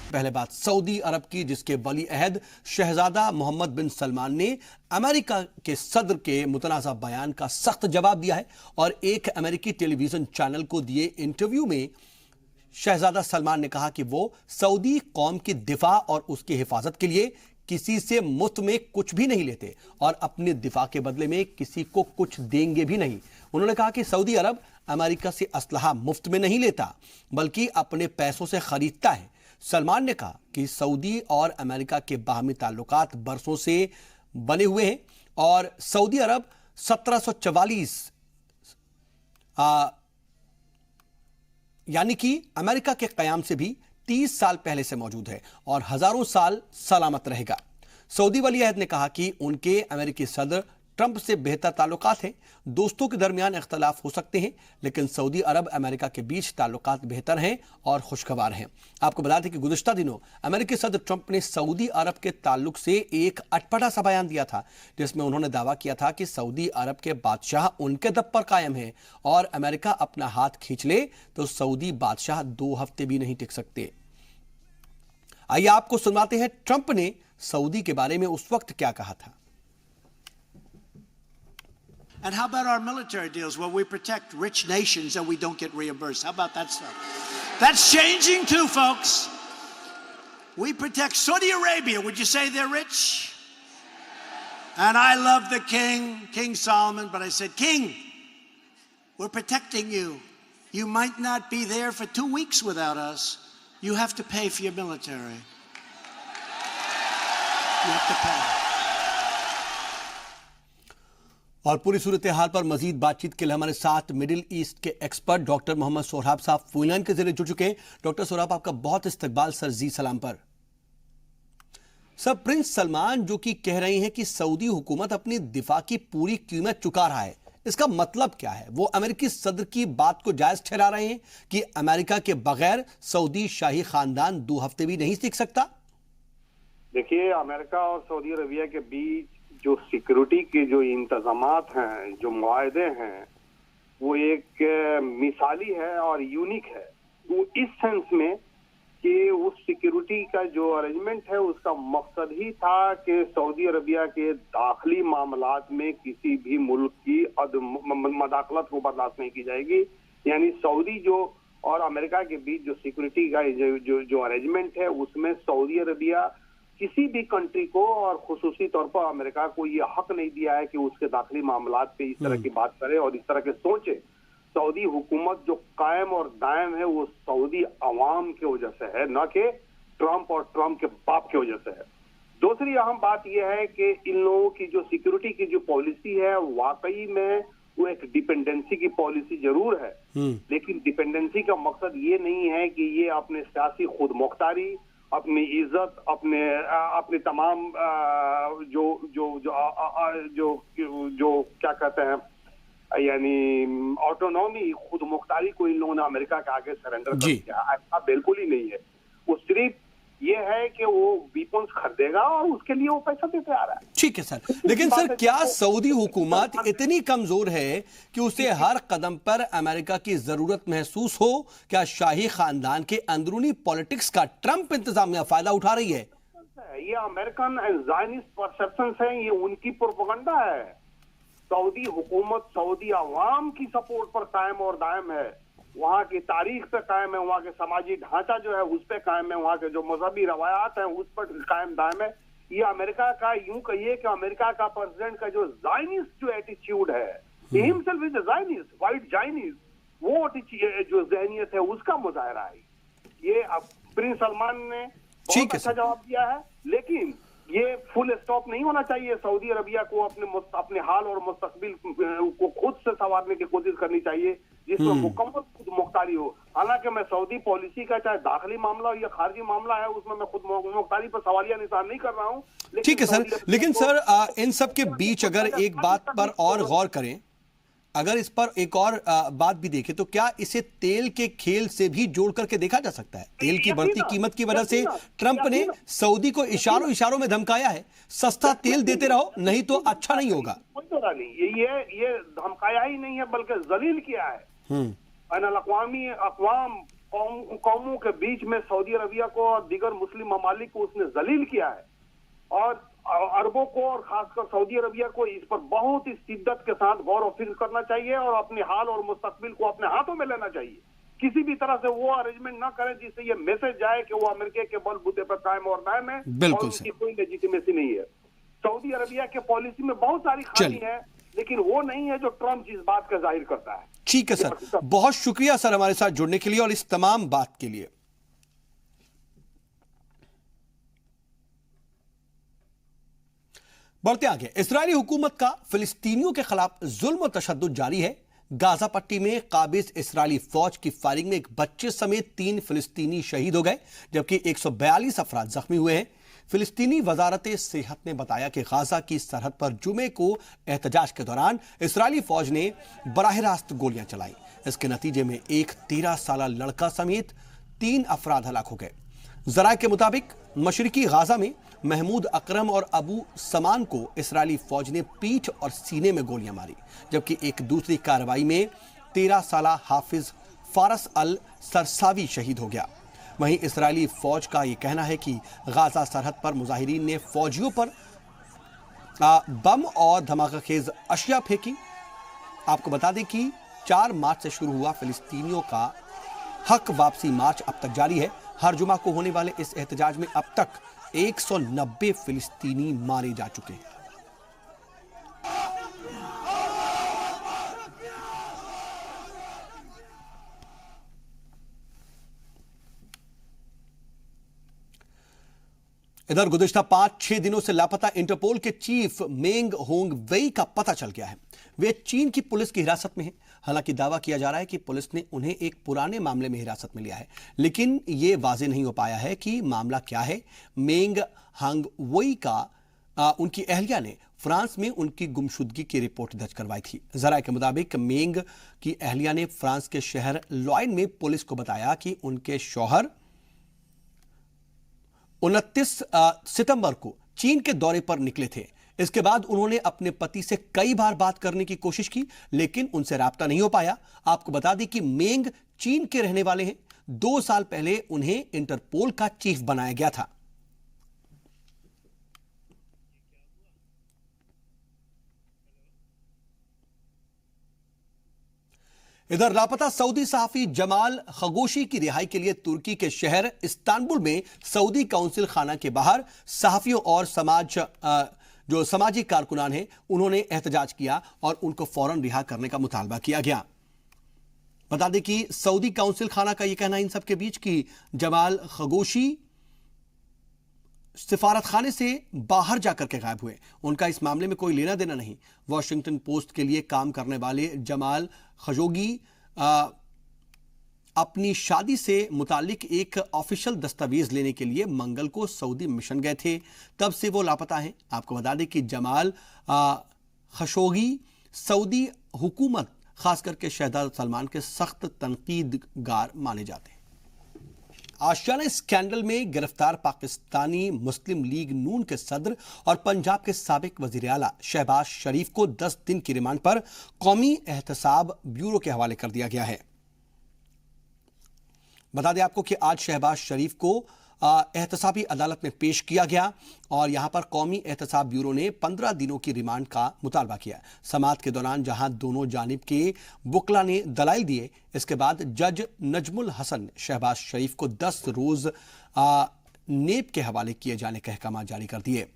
पहले बात सऊदी अरब की, जिसके वली अहद शहजादा मोहम्मद बिन सलमान ने अमेरिका के सदर के मुतनाज़ा बयान का सख्त जवाब दिया है और एक अमेरिकी टेलीविजन चैनल को दिए इंटरव्यू में शहजादा सलमान ने कहा कि वो सऊदी कौम की दिफा और उसकी हिफाजत के लिए किसी से मुफ्त में कुछ भी नहीं लेते और अपने दिफा के बदले में किसी को कुछ देंगे भी नहीं। उन्होंने कहा कि सऊदी अरब अमेरिका से असलहा मुफ्त में नहीं लेता बल्कि अपने पैसों से खरीदता है। सलमान ने कहा कि सऊदी और अमेरिका के बाहमी ताल्लुकात बरसों से बने हुए हैं और सऊदी अरब 1744 यानी कि अमेरिका के कयाम से भी 30 साल पहले से मौजूद है और हजारों साल सलामत रहेगा। सऊदी वली अहद ने कहा कि उनके अमेरिकी सदर ट्रंप से बेहतर ताल्लुकात हैं। दोस्तों के दरमियान इख्तलाफ हो सकते हैं लेकिन सऊदी अरब अमेरिका के बीच ताल्लुकात बेहतर हैं और खुशगवार हैं। आपको बता दें कि गुज़िश्ता दिनों अमेरिकी सदर ट्रंप ने सऊदी अरब के ताल्लुक से एक अटपटा सा बयान दिया था जिसमें उन्होंने दावा किया था कि सऊदी अरब के बादशाह उनके दब पर कायम है और अमेरिका अपना हाथ खींच ले तो सऊदी बादशाह 2 हफ्ते भी नहीं टिक सकते। आइए आपको सुनवाते हैं ट्रंप ने सऊदी के बारे में उस वक्त क्या कहा था। And how about our military deals where we protect rich nations and we don't get reimbursed? How about that stuff? That's changing too, folks. We protect Saudi Arabia. Would you say they're rich? And I love the king, King Solomon, but I said, King, we're protecting you. You might not be there for 2 weeks without us. You have to pay for your military. You have to pay. और पूरी सूरत हाल पर मजीद बातचीत के लिए हमारे साथ middle east के expert doctor Mohammad Sohrab साहब फोन लाइन के जरिए जुड़ चुके हैं। डॉक्टर सोहराब, आपका बहुत इस्तकबाल सर जी सलाम पर। सर, प्रिंस सलमान जो कि कह रहे हैं कि सऊदी हुकूमत अपनी दिफा की पूरी कीमत चुका रहा है, इसका मतलब क्या है? वो अमेरिकी सदर की बात को जायज ठहरा रहे हैं कि अमेरिका के बगैर सऊदी शाही खानदान 2 हफ्ते भी नहीं टिक सकता? देखिए, अमेरिका और सऊदी अरबिया के बीच जो सिक्योरिटी के जो इंतजामात हैं, जो मुआहदे हैं, वो एक मिसाली है और यूनिक है। वो इस सेंस में कि उस सिक्योरिटी का जो अरेंजमेंट है उसका मकसद ही था कि सऊदी अरबिया के दाखिली मामलात में किसी भी मुल्क की मदाखलत को बर्दाश्त नहीं की जाएगी। यानी सऊदी जो और अमेरिका के बीच जो सिक्योरिटी का जो अरेंजमेंट है उसमें सऊदी अरबिया किसी भी कंट्री को और खुसूसी तौर पर अमेरिका को ये हक नहीं दिया है कि उसके दाखिली मामलात पे इस तरह की बात करे और इस तरह के सोचे। सऊदी हुकूमत जो कायम और दायम है वो सऊदी अवाम की वजह से है, न कि ट्रंप और ट्रंप के बाप की वजह से है। दूसरी अहम बात यह है कि इन लोगों की जो सिक्योरिटी की जो पॉलिसी है वाकई में वो एक डिपेंडेंसी की पॉलिसी जरूर है, लेकिन डिपेंडेंसी का मकसद ये नहीं है कि ये अपने सियासी खुद मुख्तारी, अपनी इज्जत, अपने तमाम जो जो जो जो जो क्या कहते हैं यानी ऑटोनॉमी, खुद मुख्तारी को इन लोगों ने अमेरिका के आगे सरेंडर कर दिया। ऐसा बिल्कुल ही नहीं है। वो सिर्फ ये है कि वो वीपन्स खरीदेगा और उसके लिए वो पैसा देते आ रहा है। ठीक है सर, लेकिन सर क्या सऊदी हुकूमत इतनी कमजोर है कि उसे हर कदम पर अमेरिका की जरूरत महसूस हो? क्या शाही खानदान के अंदरूनी पॉलिटिक्स का ट्रंप इंतजामिया फायदा उठा रही है? ये अमेरिकन एंड ज़ायनिस्ट परसेप्शंस हैं, ये उनकी प्रोपेगेंडा है। सऊदी हुकूमत सऊदी अवाम की सपोर्ट पर कायम और दायम है, वहाँ की तारीख पे कायम है, वहाँ के समाजी ढांचा जो है उस पे कायम है, वहाँ के जो मजहबी रवायात हैं उस पर कायम दायम है। ये अमेरिका का, यूं कहिए कि अमेरिका का प्रेसिडेंट का जो ज़ायनिस्ट जो एटीट्यूड है, himself is a Zionist, white Zionist, वो जो ज़हनियत है उसका मुजाहरा है। ये अब प्रिंस सलमान ने बहुत अच्छा जवाब दिया है, लेकिन ये फुल स्टॉप नहीं होना चाहिए। सऊदी अरबिया को अपने हाल और मुस्तकबिल को खुद से संवारने की कोशिश करनी चाहिए जिसमें मुकम्मल खुद मुख्तारी हो। हालांकि मैं सऊदी पॉलिसी का चाहे दाखिली मामला हो या खारजी मामला है उसमें मैं खुद मुख्तारी पर सवालिया निशान नहीं कर रहा हूँ। ठीक है सर, लेकिन सर इन सब के बीच अगर एक बात पर और गौर करें, अगर इस पर एक और बात भी देखें तो क्या इसे तेल के खेल से भी जोड़ करके देखा जा सकता है? तेल की बढ़ती कीमत की वजह से ट्रंप ने सऊदी को इशारों में धमकाया है, सस्ता तेल देते रहो नहीं तो अच्छा नहीं होगा। कोई तो नहीं, ये धमकाया ही नहीं है बल्कि जलील किया है। अक़वाम कौमों के बीच में सऊदी अरबिया को और दीगर मुस्लिम ममालिक को उसने जलील किया है। और अरबों को और खासकर सऊदी अरबिया को इस पर बहुत ही शिद्दत के साथ गौर और फिक्र करना चाहिए और अपने हाल और मुस्तकबिल को अपने हाथों में लेना चाहिए। किसी भी तरह से वो अरेंजमेंट ना करें जिससे ये मैसेज जाए कि वो अमेरिका के बलबूते पर कायम और दायम है और उनकी कोई लेजिटिमेसी नहीं है। सऊदी अरबिया के पॉलिसी में बहुत सारी खामी है, लेकिन वो नहीं है जो ट्रंप जिस बात का जाहिर करता है। ठीक है सर, बहुत शुक्रिया सर हमारे साथ जुड़ने के लिए और इस तमाम बात के लिए। बढ़ते आगे, इस्राएली हुकूमत का फिलिस्तीनियों के खिलाफ जुल्म और तशद्दुद जारी है। गाजा पट्टी में काबिज इस्राएली फौज की फायरिंग में एक बच्चे समेत 3 फिलिस्तीनी शहीद हो गए, जबकि 142 अफराद जख्मी हुए हैं। फिलिस्तीनी वजारत सेहत ने बताया कि गाजा की सरहद पर जुमे को एहतजाज के दौरान इस्राएली फौज ने बराह रास्त गोलियां चलाई। इसके नतीजे में एक 13 साला लड़का समेत 3 अफराद हलाक हो गए। जराए के मुताबिक मशरिकी गाजा में महमूद अकरम और अबू समान को इस्राएली फौज ने पीठ और सीने में गोलियां मारी, जबकि एक दूसरी कार्रवाई में 13 साला हाफिज फारस अल सरसावी शहीद हो गया। वहीं इस्राएली फौज का यह कहना है कि गाजा सरहद पर मुजाहिरीन ने फौजियों पर बम और धमाकाखेज अशिया फेंकी। आपको बता दें कि 4 मार्च से शुरू हुआ फिलिस्तीनियों का हक वापसी मार्च अब तक जारी है। हर जुमा को होने वाले इस एहतजाज में अब तक 190 फिलिस्तीनी मारे जा चुके हैं। इधर गुज़िश्ता 5-6 दिनों से लापता इंटरपोल के चीफ मेंग होंगवेई का पता चल गया है। वे चीन की पुलिस की हिरासत में हैं। हालांकि दावा किया जा रहा है कि पुलिस ने उन्हें एक पुराने मामले में हिरासत में लिया है, लेकिन यह वाज़ेह नहीं हो पाया है कि मामला क्या है। मेंग होंगवेई का उनकी अहलिया ने फ्रांस में उनकी गुमशुदगी की रिपोर्ट दर्ज करवाई थी। जराए के मुताबिक मेंग की अहलिया ने फ्रांस के शहर लॉयन में पुलिस को बताया कि उनके शौहर 29 सितंबर को चीन के दौरे पर निकले थे। इसके बाद उन्होंने अपने पति से कई बार बात करने की कोशिश की, लेकिन उनसे राब्ता नहीं हो पाया। आपको बता दें कि मेंग चीन के रहने वाले हैं। 2 साल पहले उन्हें इंटरपोल का चीफ बनाया गया था। इधर लापता सऊदी सहाफी जमाल खशोगी की रिहाई के लिए तुर्की के शहर इस्तांबुल में सऊदी काउंसिल खाना के बाहर सहाफियों और जो समाजी कारकुनान हैं उन्होंने एहतजाज किया और उनको फौरन रिहा करने का मुतालबा किया गया। बता दें कि सऊदी काउंसिल खाना का यह कहना इन सबके बीच कि जमाल खशोगी सिफारत खाने से बाहर जाकर के गायब हुए। उनका इस मामले में कोई लेना देना नहीं। वॉशिंगटन पोस्ट के लिए काम करने वाले जमाल खशोगी अपनी शादी से मुतालिक एक ऑफिशियल दस्तावेज लेने के लिए मंगल को सऊदी मिशन गए थे, तब से वो लापता हैं। आपको बता दें कि जमाल खशोगी सऊदी हुकूमत खास करके शहजादा सलमान के सख्त तनकीदगार माने जाते हैं। आशियाना स्कैंडल में गिरफ्तार पाकिस्तानी मुस्लिम लीग नून के सदर और पंजाब के साबिक वजीर आला शहबाज शरीफ को 10 दिन की रिमांड पर कौमी एहतसाब ब्यूरो के हवाले कर दिया गया है। बता दें आपको कि आज शहबाज शरीफ को एहतसाबी अदालत में पेश किया गया और यहां पर कौमी एहतसाब ब्यूरो ने 15 दिनों की रिमांड का मुतालबा किया। समाअत के दौरान जहां दोनों जानिब के वकला ने दलाइल दिए, इसके बाद जज नजमुल हसन ने शहबाज शरीफ को 10 रोज नेब के हवाले किए जाने के अहकाम जारी कर दिए।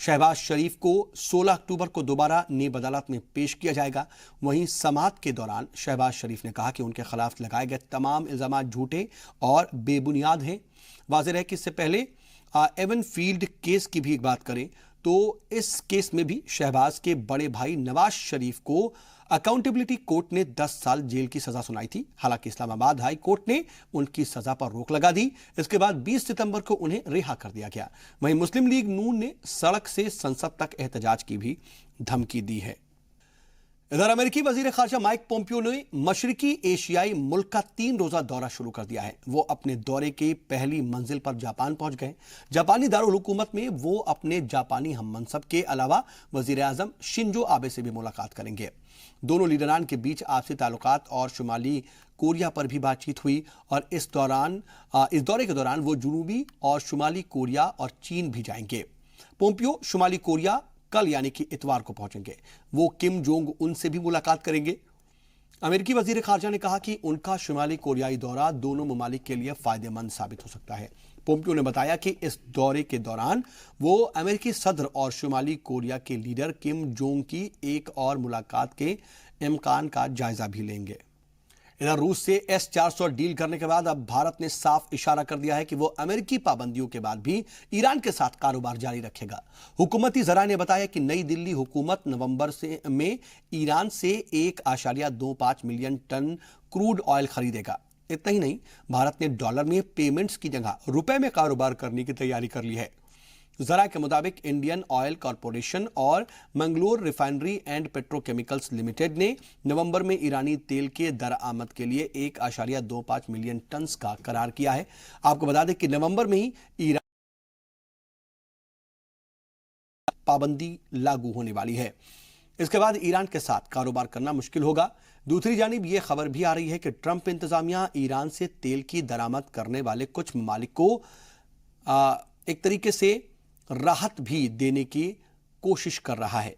शहबाज शरीफ को 16 अक्टूबर को दोबारा नेब अदालत में पेश किया जाएगा। वहीं समाअत के दौरान शहबाज शरीफ ने कहा कि उनके खिलाफ लगाए गए तमाम इल्जाम झूठे और बेबुनियाद हैं। वाज़ेह है कि इससे पहले एवन फील्ड केस की भी एक बात करें तो इस केस में भी शहबाज के बड़े भाई नवाज शरीफ को अकाउंटेबिलिटी कोर्ट ने 10 साल जेल की सजा सुनाई थी। हालांकि इस्लामाबाद हाई कोर्ट ने उनकी सजा पर रोक लगा दी। इसके बाद 20 सितंबर को उन्हें रिहा कर दिया गया। वहीं मुस्लिम लीग नून ने सड़क से संसद तक एहतजाज की भी धमकी दी है। इधर अमेरिकी वजीर खारजा माइक पोम्पियो ने मशरकी एशियाई मुल्क का 3 रोजा दौरा शुरू कर दिया है। वो अपने दौरे की पहली मंजिल पर जापान पहुंच गए। जापानी दारुल हुकूमत में वो अपने जापानी हममनसब के अलावा वजीर आजम शिंजो आबे से भी मुलाकात करेंगे। दोनों लीडरान के बीच आपसी ताल्लुकात और शुमाली कोरिया पर भी बातचीत हुई और इस दौरे के दौरान वो जनूबी और शुमाली कोरिया और चीन भी जाएंगे। पोम्पियो शुमाली कोरिया कल यानी कि इतवार को पहुंचेंगे। वो किम जोंग उन से भी मुलाकात करेंगे। अमेरिकी वजीर खारजा ने कहा कि उनका शुमाली कोरियाई दौरा दोनों ममालिक के लिए फायदेमंद साबित हो सकता है। पोम्पियो ने बताया कि इस दौरे के दौरान वो अमेरिकी सदर और शुमाली कोरिया के लीडर किम जोंग की एक और मुलाकात के इम्कान का जायजा भी लेंगे। इधर रूस से S-400 डील करने के बाद अब भारत ने साफ इशारा कर दिया है कि वो अमेरिकी पाबंदियों के बाद भी ईरान के साथ कारोबार जारी रखेगा। हुकूमती जराये ने बताया कि नई दिल्ली हुकूमत नवंबर में ईरान से 1.25 मिलियन टन क्रूड ऑयल खरीदेगा। इतना ही नहीं, भारत ने डॉलर में पेमेंट्स की जगह रुपए में कारोबार करने की तैयारी कर ली है। जरा के मुताबिक इंडियन ऑयल कॉरपोरेशन और Mangalore refinery and petrochemicals limited ने नवंबर में ईरानी तेल के दरआमद के लिए 1.25 मिलियन टन का करार किया है। आपको बता दें कि नवंबर में ही ईरान पाबंदी लागू होने वाली है। इसके बाद ईरान के साथ कारोबार करना मुश्किल होगा। दूसरी जानिब यह खबर भी आ रही है कि ट्रंप इंतजामिया ईरान से तेल की दरामद करने वाले कुछ ममालिक को एक तरीके से राहत भी देने की कोशिश कर रहा है।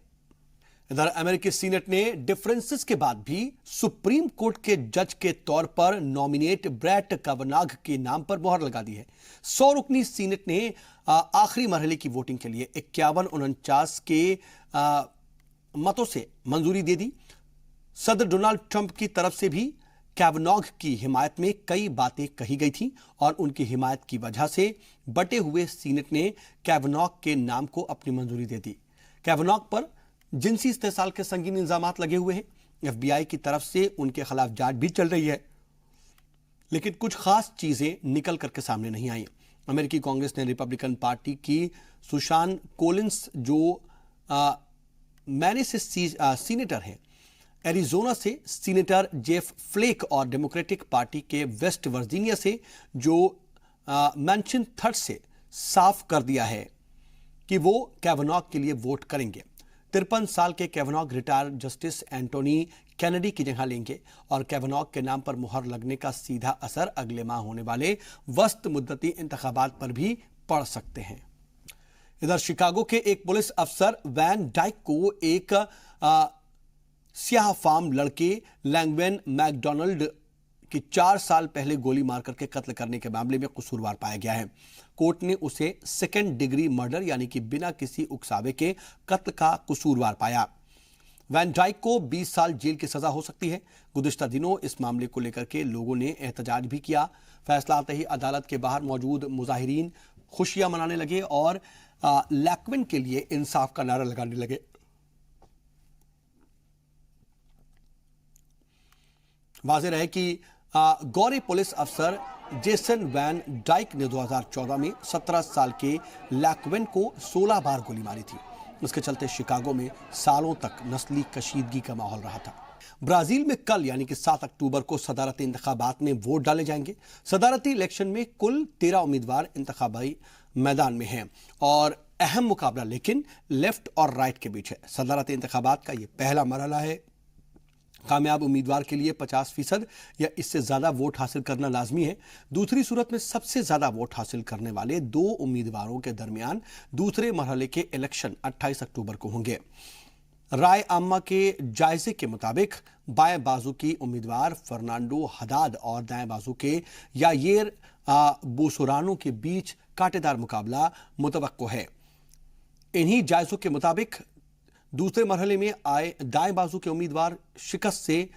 इधर अमेरिकी सीनेट ने डिफरेंसेस के बाद भी सुप्रीम कोर्ट के जज के तौर पर नॉमिनेट ब्रेट कैवेनॉग के नाम पर मोहर लगा दी है। 100 रुकनी सीनेट ने आखिरी मरहले की वोटिंग के लिए 51-49 के मतों से मंजूरी दे दी। सदर डोनाल्ड ट्रंप की तरफ से भी कैवेनॉग की हिमायत में कई बातें कही गई थी और उनकी हिमायत की वजह से बटे हुए सीनेट ने कैवेनॉग के नाम को अपनी मंजूरी दे दी। कैवेनॉग पर जिनसी इस्तेसाल के संगीन इल्जामात लगे हुए हैं। FBI की तरफ से उनके खिलाफ जांच भी चल रही है, लेकिन कुछ खास चीजें निकल करके सामने नहीं आई। अमेरिकी कांग्रेस ने रिपब्लिकन पार्टी की सुशान कोलिंस जो मैने से सीनेटर हैं, एरिजोना से सीनेटर जेफ फ्लेक और डेमोक्रेटिक पार्टी के वेस्ट वर्जीनिया से जो मैंशन थर्ड से साफ कर दिया है कि वो कैवेनॉग के लिए वोट करेंगे। 53 साल के कैवेनॉग रिटायर्ड जस्टिस एंटोनी कैनेडी की जगह लेंगे और कैवेनॉग के नाम पर मुहर लगने का सीधा असर अगले माह होने वाले वस्त मुद्दती इंतखाबात पर भी पड़ सकते हैं। इधर शिकागो के एक पुलिस अफसर वैन डाइक को एक स्याह फार्म लड़के लैंगवेन मैकडोनाल्ड की 4 साल पहले गोली मार करके कत्ल करने के मामले में कसूरवार पाया गया है। कोर्ट ने उसे 2nd डिग्री मर्डर यानी कि बिना किसी उकसावे के कत्ल का कसूरवार पाया। वैन डाइक को 20 साल जेल की सजा हो सकती है। गुज़िश्ता दिनों इस मामले को लेकर के लोगों ने एहतजाज भी किया। फैसला आते ही अदालत के बाहर मौजूद मुजाहिरीन खुशियां मनाने लगे और लैक्विन के लिए इंसाफ का नारा लगाने लगे। वाज़ेह रहे कि गौरी पुलिस अफसर जेसन वैन डाइक ने 2014 में 17 साल के लैक्विन को 16 बार गोली मारी थी। उसके चलते शिकागो में सालों तक नस्ली कशीदगी का माहौल रहा था। ब्राजील में कल यानी कि 7 अक्टूबर को सदारती इंतखाबात में वोट डाले जाएंगे। सदारती इलेक्शन में कुल 13 उम्मीदवार इंतखाबी मैदान में हैं और अहम मुकाबला लेकिन लेफ्ट और राइट के बीच है। सदारती इंतखाबात का यह पहला मरहला है। कामयाब उम्मीदवार के लिए 50% या इससे ज्यादा वोट हासिल करना लाजमी है। दूसरी सूरत में सबसे ज्यादा वोट हासिल करने वाले 2 उम्मीदवारों के दरमियान दूसरे मरहले के इलेक्शन 28 अक्टूबर को होंगे। राय आम्मा के जायजे के मुताबिक बाएं बाजू की उम्मीदवार फर्नांडो हदाद और दाएं बाजू के यायर बोसोरानो के बीच कांटेदार मुकाबला मुतवक्को है। इन्हीं जायजों के मुताबिक दूसरे मरहले में आए दाएं बाजू के उम्मीदवार शिकस्त से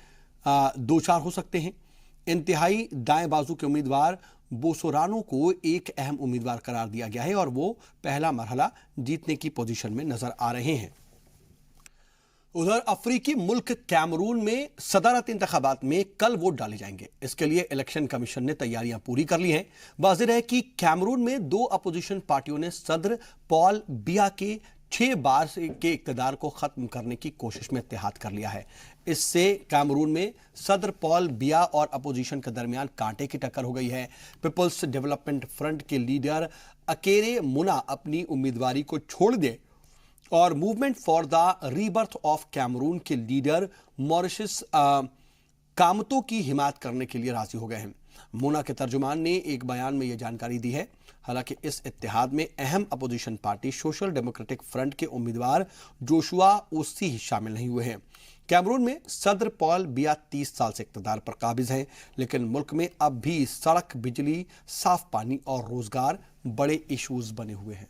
2-4 हो सकते हैं। इंतहाई दाएं बाजू के उम्मीदवार बोसोरानो को एक अहम उम्मीदवार करार दिया गया है और वो पहला मरहला जीतने की पोजीशन में नजर आ रहे हैं। उधर अफ्रीकी मुल्क कैमरून में सदारती इंतखाबात में कल वोट डाले जाएंगे। इसके लिए इलेक्शन कमीशन ने तैयारियां पूरी कर ली हैं। वाज़ेह है कि कैमरून में 2 अपोजिशन पार्टियों ने सदर पॉल बिया के 6 बार के इक़्तिदार को खत्म करने की कोशिश में इत्तेहाद कर लिया है। इससे कैमरून में सदर पॉल बिया और अपोजिशन के दरमियान कांटे की टक्कर हो गई है। पीपल्स डेवलपमेंट फ्रंट के लीडर अकेरे मुना अपनी उम्मीदवारी को छोड़ दे और Movement for the Rebirth of Cameroon के लीडर मॉरिशस कामतो की हिमायत करने के लिए राजी हो गए हैं। मुना के तर्जुमान ने एक बयान में यह जानकारी दी है। हालांकि इस इत्तेहाद में अहम opposition party social democratic front के उम्मीदवार जोशुआ ओसी ही शामिल नहीं हुए हैं। कैमरून में सदर पॉल बिया 30 साल से इक़्तिदार पर काबिज हैं, लेकिन मुल्क में अब भी सड़क, बिजली, साफ पानी और रोजगार बड़े इश्यूज बने हुए हैं।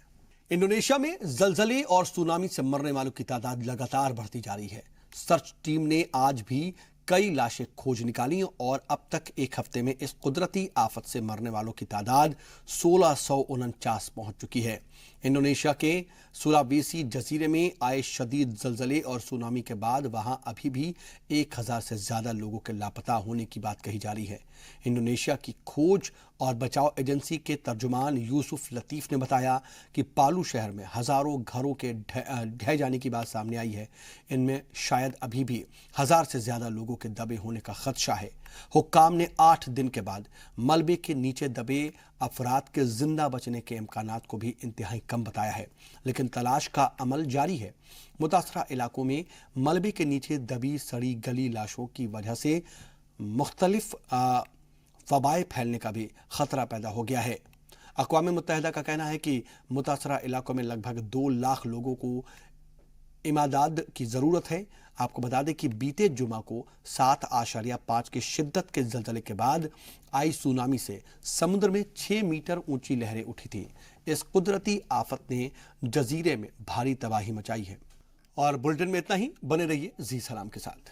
इंडोनेशिया में जलजले और सुनामी से मरने वालों की तादाद लगातार बढ़ती जा रही है। सर्च टीम ने आज भी कई लाशें खोज निकाली और अब तक एक हफ्ते में इस कुदरती आफत से मरने वालों की तादाद 1649 पहुंच चुकी है। इंडोनेशिया के सुलावेसी जजीरे में आए शदीद जलजले और सुनामी के बाद वहां अभी भी 1000 से ज्यादा लोगों के लापता होने की बात कही जा रही है। इंडोनेशिया की खोज और बचाव एजेंसी के तर्जुमान यूसुफ लतीफ ने बताया कि पालू शहर में हजारों घरों के ढह जाने की बात सामने आई है। इनमें शायद अभी भी 1000 से ज्यादा लोगों के दबे होने का खदशा है। हुक्काम ने 8 दिन के बाद मलबे के नीचे दबे अफराद के जिंदा बचने के इम्कानात को भी इंतहाई कम बताया है, लेकिन तलाश का अमल जारी है। मुतासरा इलाकों में मलबे के नीचे दबी सड़ी गली लाशों की वजह से मुख्तलिफ वबाएं फैलने का भी खतरा पैदा हो गया है। अक़वाम मुत्तहिदा का कहना है कि मुतासरा इलाकों में लगभग 2 लाख लोगों को इमदाद की जरूरत है। आपको बता दें कि बीते जुमा को 7.5 की शिद्दत के जलजले के बाद आई सुनामी से समुद्र में 6 मीटर ऊंची लहरें उठी थी। इस कुदरती आफत ने जजीरे में भारी तबाही मचाई है। और बुलेटिन में इतना ही। बने रहिए जी सलाम के साथ।